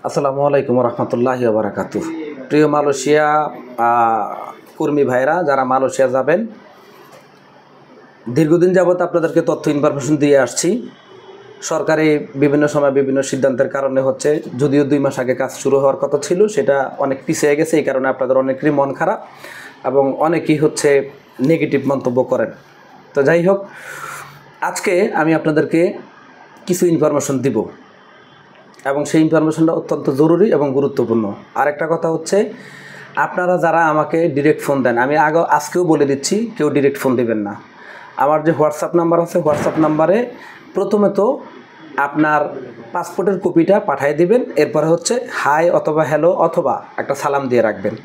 আসসালামু আলাইকুম রহমতুল্লাহি ওয়া বারাকাতুহু। প্রিয় মালয়েশিয়া কর্মী ভাইরা, যারা মালয়েশিয়া যাবেন, দীর্ঘদিন যাবত আপনাদেরকে তথ্য ইনফরমেশন দিয়ে আসছি। সরকারি বিভিন্ন সময় বিভিন্ন সিদ্ধান্তের কারণে হচ্ছে, যদিও 2 মাস আগে কাজ শুরু হওয়ার কথা ছিল, সেটা অনেক পিছিয়ে গেছে। এই কারণে আপনাদের অনেকেরই মন খারাপ এবং অনেকেই হচ্ছে নেগেটিভ মন্তব্য করেন। তো যাই হোক, আজকে আমি আপনাদেরকে কিছু ইনফরমেশন দিব এবং সেই ইনফরমেশনটা অত্যন্ত জরুরি এবং গুরুত্বপূর্ণ। আরেকটা কথা হচ্ছে, আপনারা যারা আমাকে ডিরেক্ট ফোন দেন, আমি আজকেও বলে দিচ্ছি, কেউ ডিরেক্ট ফোন দিবেন না। আমার যে হোয়াটসঅ্যাপ নাম্বার আছে, হোয়াটসঅ্যাপ নাম্বারে প্রথমে তো আপনার পাসপোর্টের কপিটা পাঠিয়ে দিবেন। এরপরে হচ্ছে হাই অথবা হ্যালো অথবা একটা সালাম দিয়ে রাখবেন।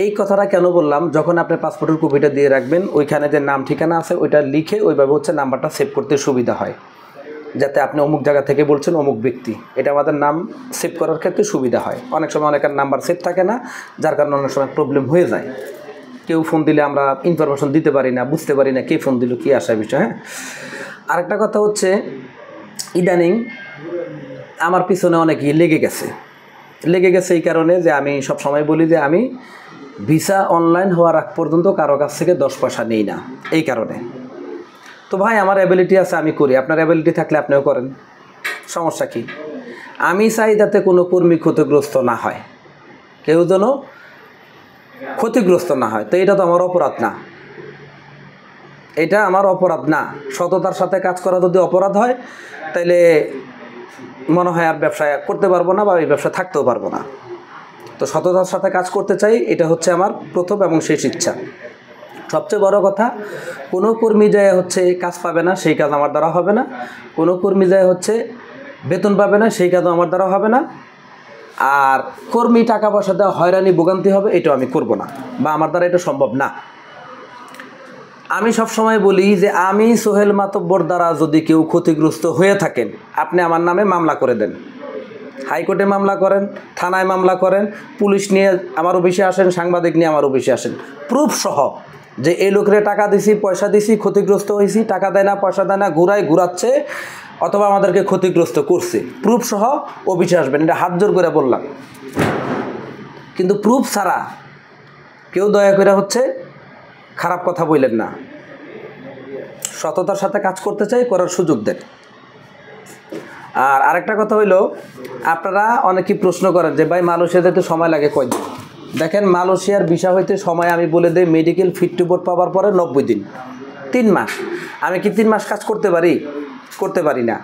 এই কথাটা কেন বললাম, যখন আপনি পাসপোর্টের কপিটা দিয়ে রাখবেন, ওইখানে যে নাম ঠিকানা আছে ওইটা লিখে ওইভাবে হচ্ছে নাম্বারটা সেভ করতে সুবিধা হয়, যাতে আপনি অমুক জায়গা থেকে বলছেন অমুক ব্যক্তি, এটা আমাদের নাম সেভ করার ক্ষেত্রে সুবিধা হয়। অনেক সময় অনেকের নাম্বার সেভ থাকে না, যার কারণে অনেক সময় প্রবলেম হয়ে যায়। কেউ ফোন দিলে আমরা ইনফরমেশন দিতে পারি না, বুঝতে পারি না কে ফোন দিল, কী আসার বিষয়। হ্যাঁ, আরেকটা কথা হচ্ছে, ইদানিং আমার পিছনে অনেকেই লেগে গেছে এই কারণে যে আমি সব সময় বলি যে আমি ভিসা অনলাইন হওয়ার আগ পর্যন্ত কারো কাছ থেকে 10 পয়সা নেই না। এই কারণে তো ভাই, আমার অ্যাবিলিটি আছে, আমি করি। আপনার অ্যাবিলিটি থাকলে আপনিও করেন, সমস্যা কি? আমি চাই যাতে কোনো কর্মী ক্ষতিগ্রস্ত না হয়, কেউ যেন ক্ষতিগ্রস্ত না হয়। তো এটা তো আমার অপরাধ না, এটা আমার অপরাধ না। সততার সাথে কাজ করা যদি অপরাধ হয়, তাইলে মনে হয় আর ব্যবসা করতে পারবো না বা এই ব্যবসা থাকতেও পারবো না। তো সততার সাথে কাজ করতে চাই, এটা হচ্ছে আমার প্রথম এবং শেষ ইচ্ছা। সবচেয়ে বড় কথা, কোনো কর্মী যায় হচ্ছে কাজ পাবে না, সেই কাজ আমার দ্বারা হবে না। কোনো কর্মী যায় হচ্ছে বেতন পাবে না, সেই কাজও আমার দ্বারা হবে না। আর কর্মী টাকা পয়সা দেওয়া হয়রানি ভোগান্তি হবে, এটাও আমি করব না, বা আমার দ্বারা এটা সম্ভব না। আমি সবসময় বলি যে আমি সোহেল মাতব্বর দ্বারা যদি কেউ ক্ষতিগ্রস্ত হয়ে থাকেন, আপনি আমার নামে মামলা করে দেন। হাইকোর্টে মামলা করেন, থানায় মামলা করেন, পুলিশ নিয়ে আমার অফিসে আসেন, সাংবাদিক নিয়ে আমার অফিসে আসেন, প্রুফ সহ যে এই লোকের টাকা দিছি, পয়সা দিছি, ক্ষতিগ্রস্ত হয়েছি, টাকা দেয় না, পয়সা দেয় না, ঘুরাচ্ছে অথবা আমাদেরকে ক্ষতিগ্রস্ত করছে, প্রুফ সহ অফিসে আসবেন। এটা হাত জোর করে বললাম। কিন্তু প্রুফ ছাড়া কেউ দয়া করে হচ্ছে খারাপ কথা বললেন না। সততার সাথে কাজ করতে চাই, করার সুযোগ দেন। আর আরেকটা কথা হইলো, আপনারা অনেকেই প্রশ্ন করেন যে ভাই মালয়েশিয়া যেতে সময় লাগে কয়দিন। দেখেন, মালয়েশিয়ার ভিসা হইতে সময় আমি বলে দিই, মেডিকেল ফিট টু বোর্ড পাওয়ার পরে 90 দিন, 3 মাস। আমি কি 3 মাস কাজ করতে পারি? করতে পারি না।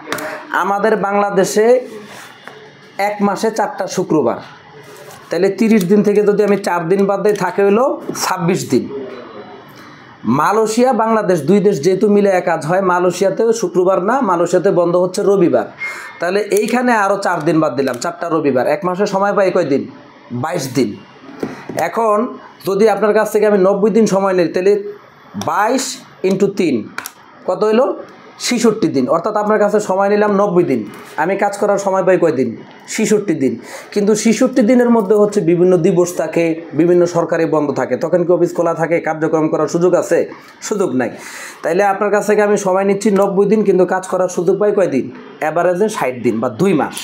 আমাদের বাংলাদেশে 1 মাসে 4টা শুক্রবার, তাহলে 30 দিন থেকে যদি আমি 4 দিন বাদ দিই, থাকে হইলো 26 দিন। মালয়েশিয়া বাংলাদেশ 2 দেশ যেহেতু মিলে কাজ হয়, মালয়েশিয়াতেও শুক্রবার না, মালয়েশিয়াতে বন্ধ হচ্ছে রবিবার। তাহলে এইখানে আরও 4 দিন বাদ দিলাম, 4টা রবিবার। 1 মাসে সময় পাই কয় দিন? 22 দিন। এখন যদি আপনার কাছ থেকে আমি 90 দিন সময় নিই, তাহলে 22 × 3 কত হইল? 66 দিন। অর্থাৎ আপনার কাছে সময় নিলাম 90 দিন, আমি কাজ করার সময় পাই কয় দিন? 66 দিন। কিন্তু 66 দিনের মধ্যে হচ্ছে বিভিন্ন দিবস থাকে, বিভিন্ন সরকারি বন্ধ থাকে, তখন কি অফিস খোলা থাকে? কার্যক্রম করার সুযোগ আছে? সুযোগ নাই। তাইলে আপনার কাছ থেকে আমি সময় নিচ্ছি 90 দিন, কিন্তু কাজ করার সুযোগ পাই কয় দিন? অ্যাভারেজে 60 দিন বা 2 মাস।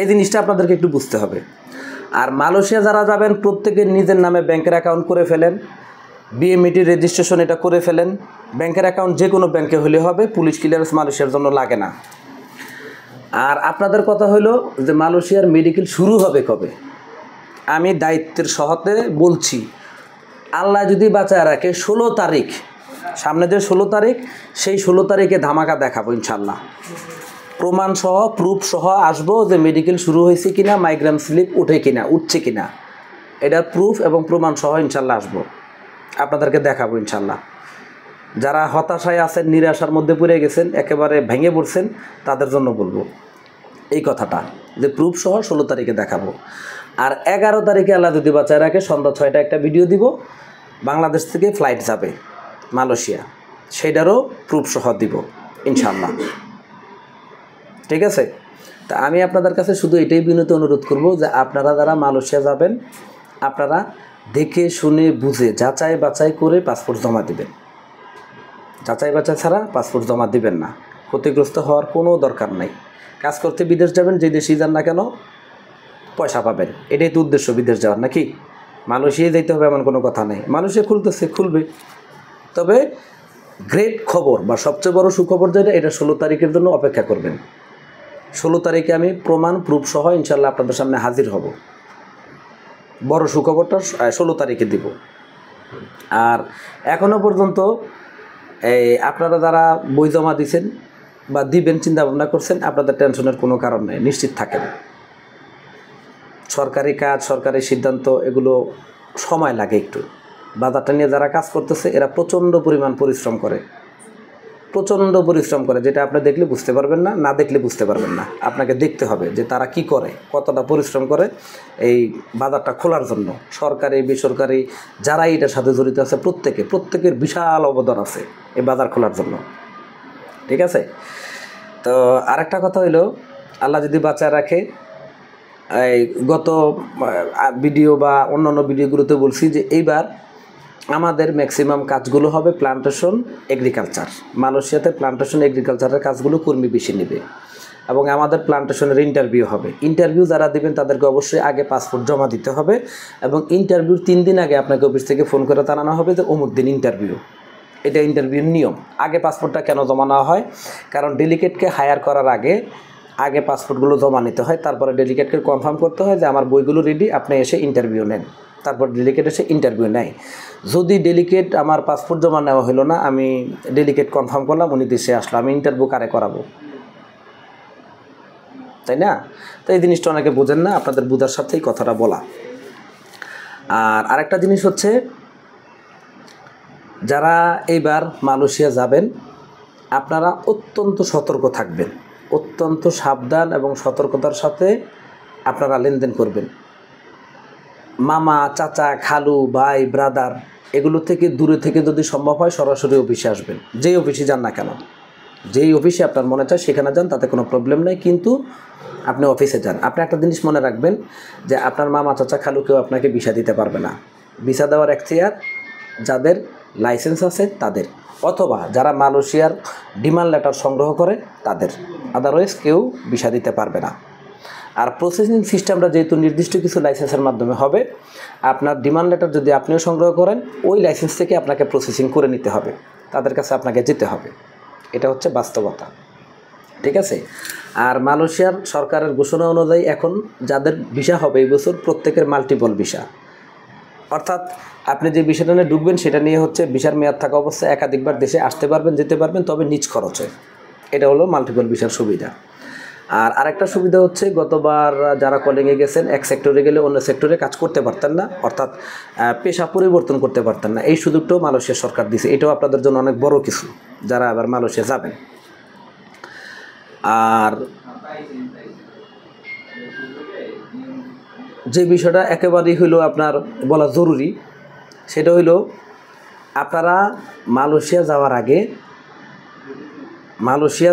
এই জিনিসটা আপনাদেরকে একটু বুঝতে হবে। আর মালয়েশিয়া যারা যাবেন, প্রত্যেকের নিজের নামে ব্যাংকের অ্যাকাউন্ট করে ফেলেন, বিএমইটি রেজিস্ট্রেশন এটা করে ফেলেন। ব্যাংকের অ্যাকাউন্ট যে কোনো ব্যাংকে হলে হবে, পুলিশ ক্লিয়ারেন্স মালয়েশিয়ার জন্য লাগে না। আর আপনাদের কথা হলো যে মালয়েশিয়ার মেডিকেল শুরু হবে কবে? আমি দায়িত্বের সহতে বলছি, আল্লাহ যদি বাঁচায় রাখে 16 তারিখ, সামনে যে 16 তারিখ, সেই 16 তারিখে ধামাকা দেখাবো ইনশাল্লাহ। প্রমাণ সহ, প্রুফ সহ আসবো যে মেডিকেল শুরু হয়েছে কিনা, মাইগ্রাম স্লিপ উঠছে কিনা, এটার প্রুফ এবং প্রমাণ সহ ইনশাল্লাহ আসবো, আপনাদেরকে দেখাবো ইনশাল্লাহ। যারা হতাশায় আছেন, নিরাশার মধ্যে পড়ে গেছেন, একেবারে ভেঙে পড়ছেন, তাদের জন্য বলবো এই কথাটা, যে প্রুফ সহ 16 তারিখে দেখাবো। আর 11 তারিখে আল্লাহ যদি বাঁচায় রাখে, সন্ধ্যা 6টায় একটা ভিডিও দিব, বাংলাদেশ থেকে ফ্লাইট যাবে মালয়েশিয়া, সেইটারও প্রুফ সহ দিব ইনশাল্লাহ। ঠিক আছে? তা আমি আপনাদের কাছে শুধু এটাই বিনীত অনুরোধ করব যে আপনারা যারা মালয়েশিয়া যাবেন, আপনারা দেখে শুনে বুঝে যাচাই বাছাই করে পাসপোর্ট জমা দেবেন। যাচাই বাছাই ছাড়া পাসপোর্ট জমা দিবেন না, ক্ষতিগ্রস্ত হওয়ার কোনো দরকার নাই। কাজ করতে বিদেশ যাবেন, যে দেশেই যান না কেন পয়সা পাবেন, এটাই তো উদ্দেশ্য বিদেশ যাওয়ার, নাকি? মালয়েশিয়ায় যাইতে হবে এমন কোনো কথা নেই, মালয়েশিয়া খুলতেছে, খুলবে। তবে গ্রেট খবর বা সবচেয়ে বড় সুখবর যেটা, এটা 16 তারিখের জন্য অপেক্ষা করবেন। 16 তারিখে আমি প্রমাণ প্রুফ সহ ইনশাল্লাহ আপনাদের সামনে হাজির হব। বড় সুখবরটা 16 তারিখে দিব। আর এখনও পর্যন্ত আপনারা যারা বই জমা দিয়েছেন বা দিবেন চিন্তা ভাবনা করছেন, আপনাদের টেনশনের কোনো কারণ নেই, নিশ্চিত থাকেন। সরকারি কাজ, সরকারি সিদ্ধান্ত, এগুলো সময় লাগে একটু। বাজারটা নিয়ে যারা কাজ করতেছে এরা প্রচণ্ড পরিমাণ পরিশ্রম করে, যেটা আপনি দেখলে বুঝতে পারবেন না, না দেখলে বুঝতে পারবেন না। আপনাকে দেখতে হবে যে তারা কি করে, কতটা পরিশ্রম করে এই বাজারটা খোলার জন্য। সরকারি বেসরকারি যারা এটার সাথে জড়িত আছে প্রত্যেকের বিশাল অবদান আছে এই বাজার খোলার জন্য, ঠিক আছে? তো আরেকটা কথা হইলো, আল্লাহ যদি বাঁচায় রাখে, এই গত ভিডিও বা অন্যান্য ভিডিওগুলোতে বলছি যে এইবার আমাদের ম্যাক্সিমাম কাজগুলো হবে প্লান্টেশন এগ্রিকালচার। মালয়েশিয়াতে প্লান্টেশন এগ্রিকালচারের কাজগুলো কর্মী বেশি নেবে এবং আমাদের প্লান্টেশনের ইন্টারভিউ হবে। ইন্টারভিউ যারা দেবেন তাদেরকে অবশ্যই আগে পাসপোর্ট জমা দিতে হবে এবং ইন্টারভিউর 3 দিন আগে আপনাকে অফিস থেকে ফোন করে জানানো হবে যে অমুক দিন ইন্টারভিউ। এটা ইন্টারভিউর নিয়ম। আগে পাসপোর্টটা কেন জমা নেওয়া হয়? কারণ ডেলিগেটকে হায়ার করার আগে পাসপোর্টগুলো জমা নিতে হয়, তারপরে ডেলিগেটকে কনফার্ম করতে হয় যে আমার বইগুলো রেডি, আপনি এসে ইন্টারভিউ নেন। তারপর ডেলিগেট এসে ইন্টারভিউ নেয়। যদি ডেলিগেট আমার পাসপোর্ট জমা নেওয়া হলো না, আমি ডেলিগেট কনফার্ম করলাম উনি দেশে আসলো, আমি ইন্টারভিউ কারে করাবো? তাই না? তো এই জিনিসটা অনেকে বোঝেন না, আপনাদের বোঝার সাথেই কথাটা বলা। আর আরেকটা জিনিস হচ্ছে, যারা এইবার মালয়েশিয়া যাবেন আপনারা অত্যন্ত সতর্ক থাকবেন, অত্যন্ত সাবধান এবং সতর্কতার সাথে আপনারা লেনদেন করবেন। মামা, চাচা, খালু, ভাই, ব্রাদার এগুলো থেকে দূরে থেকে যদি সম্ভব হয় সরাসরি অফিসে আসবেন। যেই অফিসে যান না কেন, যেই অফিসে আপনার মনে চায় সেখানে যান, তাতে কোনো প্রবলেম নেই, কিন্তু আপনি অফিসে যান। আপনি একটা জিনিস মনে রাখবেন যে আপনার মামা, চাচা, খালু কেউ আপনাকে ভিসা দিতে পারবে না। ভিসা দেওয়ার এখতিয়ার যাদের লাইসেন্স আছে তাদের, অথবা যারা মালয়েশিয়ার ডিমান্ড লেটার সংগ্রহ করে তাদের, আদারওয়াইজ কেউ ভিসা দিতে পারবে না। আর প্রসেসিং সিস্টেমটা যেহেতু নির্দিষ্ট কিছু লাইসেন্সের মাধ্যমে হবে, আপনার ডিমান্ড লেটার যদি আপনিও সংগ্রহ করেন ওই লাইসেন্স থেকে আপনাকে প্রসেসিং করে নিতে হবে, তাদের কাছে আপনাকে যেতে হবে। এটা হচ্ছে বাস্তবতা, ঠিক আছে? আর মালয়েশিয়ার সরকারের ঘোষণা অনুযায়ী এখন যাদের ভিসা হবে এই বছর প্রত্যেকের মাল্টিপল ভিসা, অর্থাৎ আপনি যে ভিসাটা নিয়ে ঢুকবেন সেটা নিয়ে হচ্ছে ভিসার মেয়াদ থাকা অবস্থায় একাধিকবার দেশে আসতে পারবেন, যেতে পারবেন, তবে নিজ খরচে। এটা হলো মাল্টিপল ভিসার সুবিধা। আর আরেকটা সুবিধা হচ্ছে, গতবার যারা কলিংয়ে গেছেন এক সেক্টরে গেলে অন্য সেক্টরে কাজ করতে পারতেন না, অর্থাৎ পেশা পরিবর্তন করতে পারতেন না। এই সুযোগটাও মালয়েশিয়া সরকার দিয়েছে। এটাও আপনাদের জন্য অনেক বড় কিছু যারা আবার মালয়েশিয়া যাবেন। আর যে বিষয়টা একেবারেই হইল আপনার বলা জরুরি, সেটা হইল আপনারা মালয়েশিয়া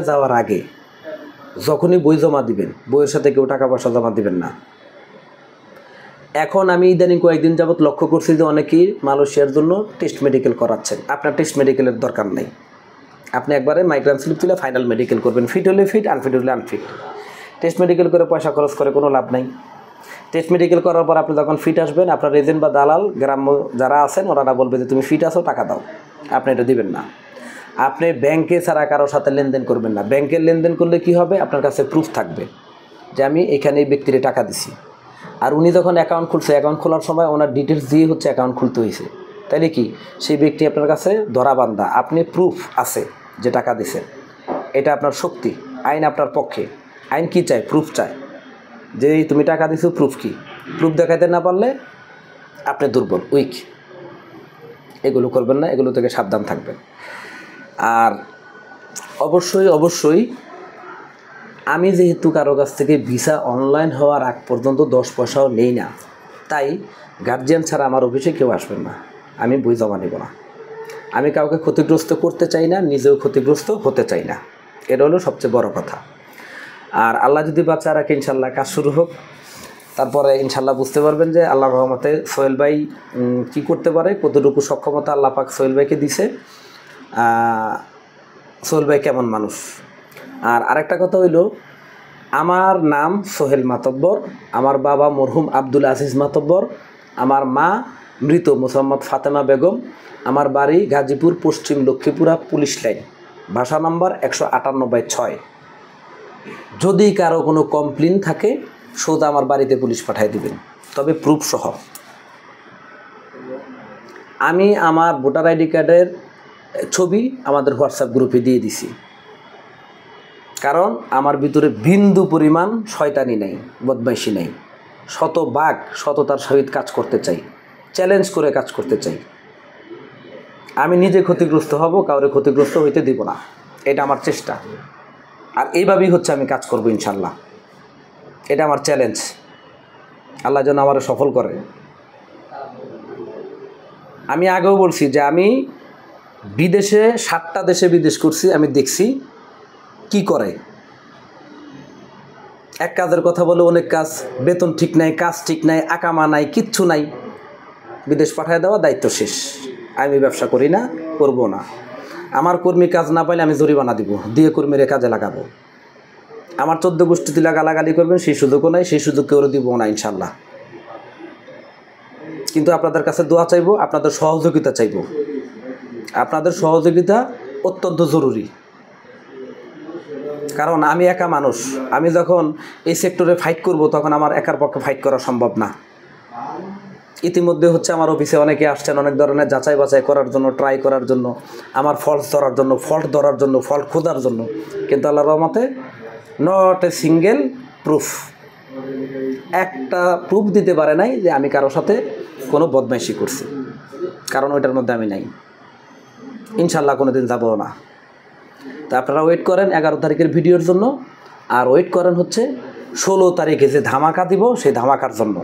যাওয়ার আগে যখনই বই জমা দিবেন, বইয়ের সাথে কেউ টাকা পয়সা জমা দিবেন না। এখন আমি ইদানিং কয়েকদিন যাবৎ লক্ষ্য করছি যে অনেকেই মালয়েশিয়ার জন্য টেস্ট মেডিকেল করাচ্ছেন। আপনার টেস্ট মেডিকেলের দরকার নেই, আপনি একবারে মাইগ্রাম স্লিপ তুলে ফাইনাল মেডিকেল করবেন। ফিট হলে ফিট, আনফিট হলে আনফিট। টেস্ট মেডিকেল করে পয়সা খরচ করে কোনো লাভ নাই। টেস্ট মেডিকেল করার পর আপনি যখন ফিট আসবেন, আপনার এজেন্ট বা দালাল গ্রাম্য যারা আছেন ওরা বলবে যে তুমি ফিট আছো, টাকা দাও। আপনি এটা দিবেন না। আপনি ব্যাংকে ছাড়া কারোর সাথে লেনদেন করবেন না। ব্যাংকের লেনদেন করলে কি হবে, আপনার কাছে প্রুফ থাকবে যে আমি এখানে এই ব্যক্তিরে টাকা দিছি। আর উনি যখন অ্যাকাউন্ট খুলছে, অ্যাকাউন্ট খোলার সময় ওনার ডিটেলস দিয়ে হচ্ছে অ্যাকাউন্ট খুলতে হয়েছে, তাইলে কি সেই ব্যক্তি আপনার কাছে ধরাবান্ধা, আপনি প্রুফ আছে যে টাকা দিছেন। এটা আপনার শক্তি, আইন আপনার পক্ষে। আইন কি চায়? প্রুফ চায় যে তুমি টাকা দিছো, প্রুফ কি? প্রুফ দেখাইতে না পারলে আপনি দুর্বল, উইক। এগুলো করবেন না, এগুলো থেকে সাবধান থাকবেন। আর অবশ্যই আমি যেহেতু কারো কাছ থেকে ভিসা অনলাইন হওয়ার আগ পর্যন্ত 10 পয়সাও নেই না, তাই গার্জিয়ান ছাড়া আমার অফিসে কেউ আসবেন না। আমি বই জমা নেব না। আমি কাউকে ক্ষতিগ্রস্ত করতে চাই না, নিজেও ক্ষতিগ্রস্ত হতে চাই না। এটা হলো সবচেয়ে বড় কথা। আর আল্লাহ যদি বাঁচা রাখে ইনশাল্লাহ কাজ শুরু হোক, তারপরে ইনশাল্লাহ বুঝতে পারবেন যে আল্লাহর রহমতে সোহেল ভাই কী করতে পারে, কতটুকু সক্ষমতা আল্লাহ পাক সোহেল ভাইকে দিছে, সোহেল ভাই কেমন মানুষ। আর আরেকটা কথা হইল, আমার নাম সোহেল মাতব্বর, আমার বাবা মরহুম আব্দুল আজিজ মাতব্বর, আমার মা মৃত মোসাম্মদ ফাতেমা বেগম, আমার বাড়ি গাজীপুর পশ্চিম লক্ষ্মীপুরা পুলিশ লাইন, ভাষা নম্বর 158/6। যদি কারো কোনো কমপ্লেন থাকে সোজা আমার বাড়িতে পুলিশ পাঠিয়ে দিবেন, তবে প্রুফ সহ। আমি আমার ভোটার আইডি কার্ডের ছবি আমাদের হোয়াটসঅ্যাপ গ্রুপে দিয়ে দিছি, কারণ আমার ভিতরে বিন্দু পরিমাণ শয়তানি নেই, বদমাইশি নেই। শতভাগ সততার সহিত কাজ করতে চাই, চ্যালেঞ্জ করে কাজ করতে চাই। আমি নিজে ক্ষতিগ্রস্ত হব, কাউরে ক্ষতিগ্রস্ত হইতে দিব না, এটা আমার চেষ্টা। আর এইভাবেই হচ্ছে আমি কাজ করব ইনশাল্লাহ। এটা আমার চ্যালেঞ্জ, আল্লাহ যেন আমার সফল করে। আমি আগেও বলছি যে আমি বিদেশে 7টা দেশে বিদেশ করছি, আমি দেখছি কি করে। এক কাজের কথা বলে অনেক কাজ, বেতন ঠিক নাই, কাজ ঠিক নাই, আকামা নাই, কিচ্ছু নাই, বিদেশ পাঠিয়ে দেওয়া, দায়িত্ব শেষ। আমি ব্যবসা করি না, করব না। আমার কর্মী কাজ না পাইলে আমি জরিমানা দিব, দিয়ে কর্মীরে কাজে লাগাবো। আমার 14 গোষ্ঠীতে গালাগালি করবেন সেই সুযোগও নাই, সেই সুযোগ কেউ দিব না ইনশাল্লাহ। কিন্তু আপনাদের কাছে দোয়া চাইব, আপনাদের সহযোগিতা চাইব। আপনাদের সহযোগিতা অত্যন্ত জরুরি, কারণ আমি একা মানুষ। আমি যখন এই সেক্টরে ফাইট করব তখন আমার একার পক্ষে ফাইট করা সম্ভব না। ইতিমধ্যে হচ্ছে আমার অফিসে অনেকে আসছেন অনেক ধরনের যাচাই বাছাই করার জন্য, ট্রাই করার জন্য, আমার ফল্ট ধরার জন্য, ফল্ট খোঁজার জন্য, কিন্তু আল্লাহর রহমতে নট এ সিঙ্গেল প্রুফ, একটা প্রুফ দিতে পারে নাই যে আমি কারোর সাথে কোনো বদমাইশি করছি, কারণ ওইটার মধ্যে আমি নাই। ইনশাল্লাহ কোনো দিন যাবো না। তা আপনারা ওয়েট করেন 11 তারিখের ভিডিওর জন্য, আর ওয়েট করেন হচ্ছে 16 তারিখে যে ধামাকা দিব সেই ধামাকার জন্য।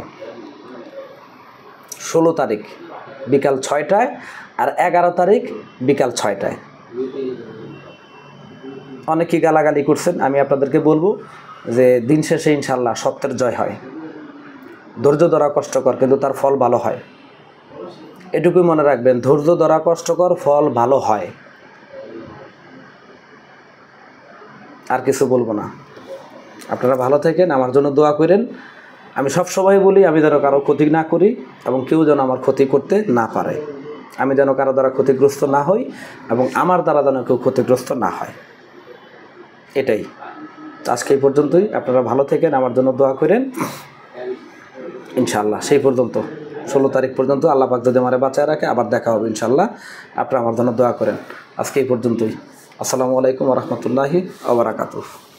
16 তারিখ বিকাল 6টায় আর 11 তারিখ বিকাল 6টায়। অনেকেই গালাগালি করছেন, আমি আপনাদেরকে বলবো যে দিন শেষে ইনশাল্লাহ সত্যের জয় হয়। ধৈর্য ধরা কষ্টকর, কিন্তু তার ফল ভালো হয়। এটুকুই মনে রাখবেন, ধৈর্য ধরা কষ্টকর, ফল ভালো হয়। আর কিছু বলবো না। আপনারা ভালো থাকেন, আমার জন্য দোয়া করেন। আমি সবসময় বলি আমি যেন কারো ক্ষতি না করি এবং কেউ যেন আমার ক্ষতি করতে না পারে। আমি যেন কারো দ্বারা ক্ষতিগ্রস্ত না হই এবং আমার দ্বারা যেন কেউ ক্ষতিগ্রস্ত না হয়, এটাই। আজকে এই পর্যন্তই। আপনারা ভালো থাকেন, আমার জন্য দোয়া করেন ইনশাল্লাহ। সেই পর্যন্ত 16 তারিখ পর্যন্ত আল্লাহ পাক যদি আমারে বাঁচায় রাখে, আবার দেখা হবে ইনশাল্লাহ। আপনারা আমার জন্য দোয়া করেন। আজকে এই পর্যন্তই। আসসালামু আলাইকুম ওয়া রাহমাতুল্লাহি ওয়া বারাকাতুহু।